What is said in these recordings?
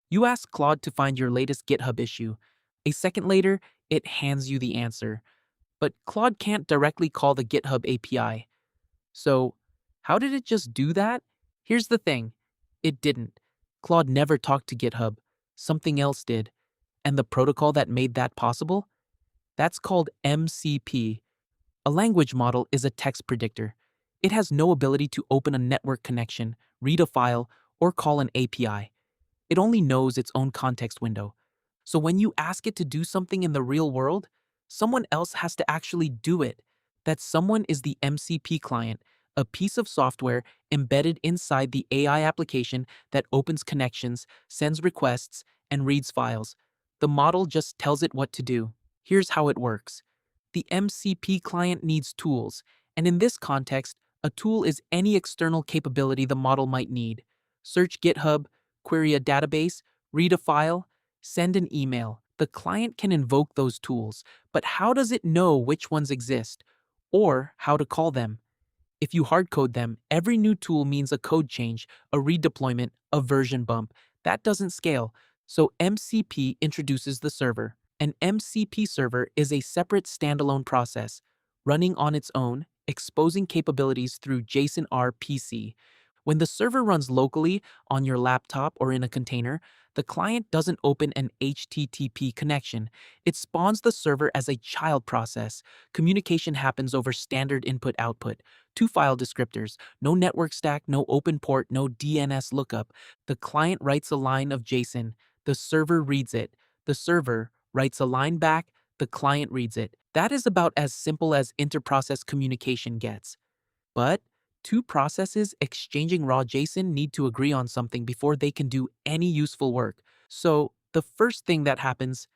You ask Claude to find your latest GitHub issue. A second later, it hands you the answer. But Claude can't directly call the GitHub API. So, how did it just do that? Here's the thing, it didn't. Claude never talked to GitHub. Something else did. And the protocol that made that possible? That's called MCP. A language model is a text predictor. It has no ability to open a network connection, read a file, or call an API. It only knows its own context window. So when you ask it to do something in the real world, someone else has to actually do it. That someone is the MCP client, a piece of software embedded inside the AI application that opens connections, sends requests, and reads files. The model just tells it what to do. Here's how it works. The MCP client needs tools, and in this context, a tool is any external capability the model might need. Search GitHub, query a database, read a file, send an email. The client can invoke those tools, but how does it know which ones exist or how to call them? If you hardcode them, every new tool means a code change, a redeployment, a version bump. That doesn't scale, so MCP introduces the server. An MCP server is a separate standalone process, running on its own, exposing capabilities through JSON-RPC. When the server runs locally, on your laptop or in a container, the client doesn't open an HTTP connection. It spawns the server as a child process. Communication happens over standard input-output. Two file descriptors, no network stack, no open port, no DNS lookup. The client writes a line of JSON. The server reads it. The server writes a line back. The client reads it. That is about as simple as inter-process communication gets. But two processes exchanging raw JSON need to agree on something before they can do any useful work. So the first thing that happens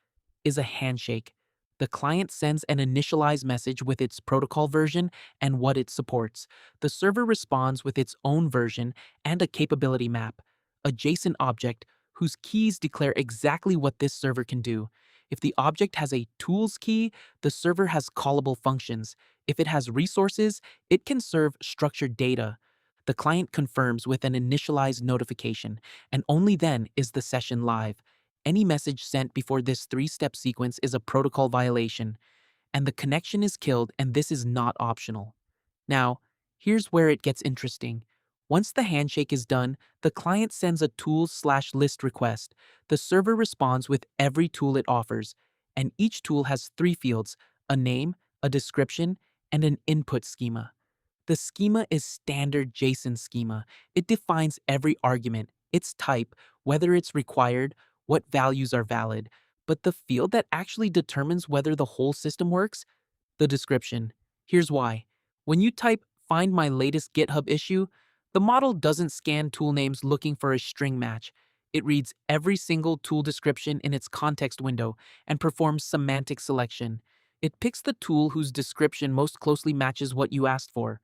is a handshake. The client sends an initialized message with its protocol version and what it supports. The server responds with its own version and a capability map, a JSON object whose keys declare exactly what this server can do. If the object has a tools key, the server has callable functions. If it has resources, it can serve structured data. The client confirms with an initialized notification, and only then is the session live. Any message sent before this three-step sequence is a protocol violation, and the connection is killed, and this is not optional. Now, here's where it gets interesting. Once the handshake is done, the client sends a tools/list request. The server responds with every tool it offers, and each tool has three fields: a name, a description, and an input schema. The schema is standard JSON schema. It defines every argument, its type, whether it's required, what values are valid. But the field that actually determines whether the whole system works? The description. Here's why. When you type "find my latest GitHub issue," the model doesn't scan tool names looking for a string match. It reads every single tool description in its context window and performs semantic selection. It picks the tool whose description most closely matches what you asked for.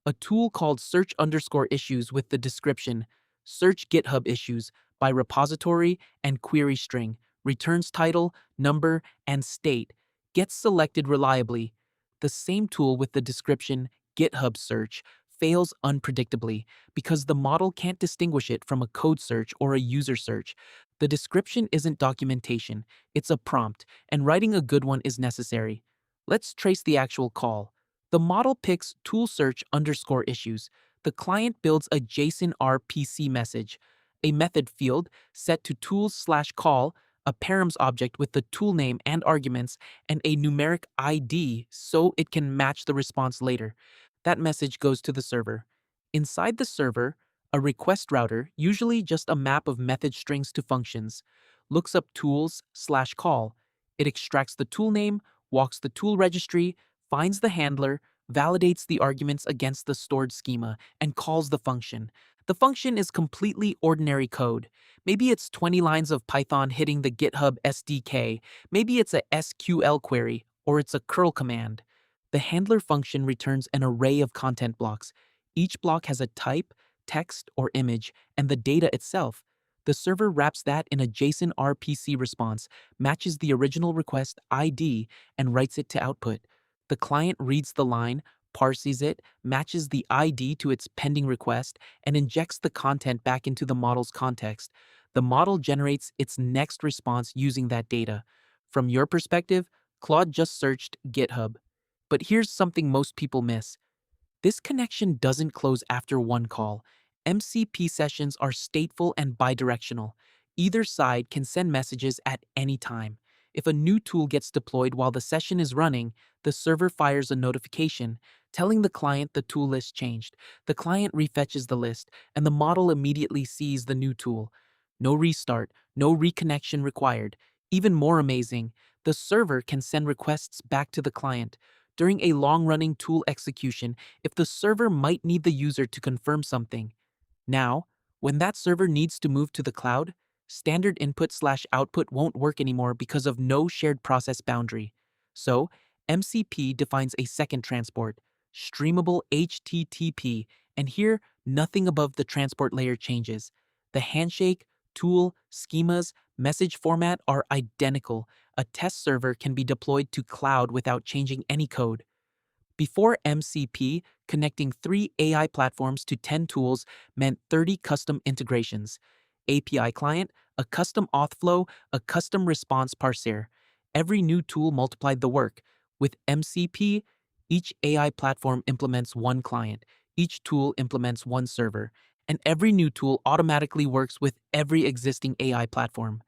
A tool called search_issues with the description "search GitHub issues" by repository and query string, returns title, number, and state, gets selected reliably. The same tool with the description "GitHub search" fails unpredictably because the model can't distinguish it from a code search or a user search. The description isn't documentation, it's a prompt, and writing a good one is necessary. Let's trace the actual call. The model picks tool search_issues. The client builds a JSON-RPC message, a method field set to tools/call, a params object with the tool name and arguments, and a numeric ID so it can match the response later. That message goes to the server. Inside the server, a request router, usually just a map of method strings to functions, looks up tools/call. It extracts the tool name, walks the tool registry, finds the handler, validates the arguments against the stored schema, and calls the function. The function is completely ordinary code. Maybe it's 20 lines of Python hitting the GitHub SDK. Maybe it's a SQL query, or it's a curl command. The handler function returns an array of content blocks. Each block has a type, text, or image, and the data itself. The server wraps that in a JSON-RPC response, matches the original request ID, and writes it to output. The client reads the line, parses it, matches the ID to its pending request, and injects the content back into the model's context. The model generates its next response using that data. From your perspective, Claude just searched GitHub. But here's something most people miss. This connection doesn't close after one call. MCP sessions are stateful and bidirectional. Either side can send messages at any time. If a new tool gets deployed while the session is running, the server fires a notification telling the client the tool list changed. The client refetches the list, and the model immediately sees the new tool. No restart, no reconnection required. Even more amazing, the server can send requests back to the client. During a long-running tool execution, if the server might need the user to confirm something. Now, when that server needs to move to the cloud, standard input/output won't work anymore because of no shared process boundary. So, MCP defines a second transport, streamable HTTP, and here, nothing above the transport layer changes. The handshake, tool, schemas, message format are identical. A test server can be deployed to cloud without changing any code. Before MCP, connecting 3 AI platforms to 10 tools meant 30 custom integrations. API client, a custom auth flow, a custom response parser. Every new tool multiplied the work. With MCP, each AI platform implements one client, each tool implements one server, and every new tool automatically works with every existing AI platform.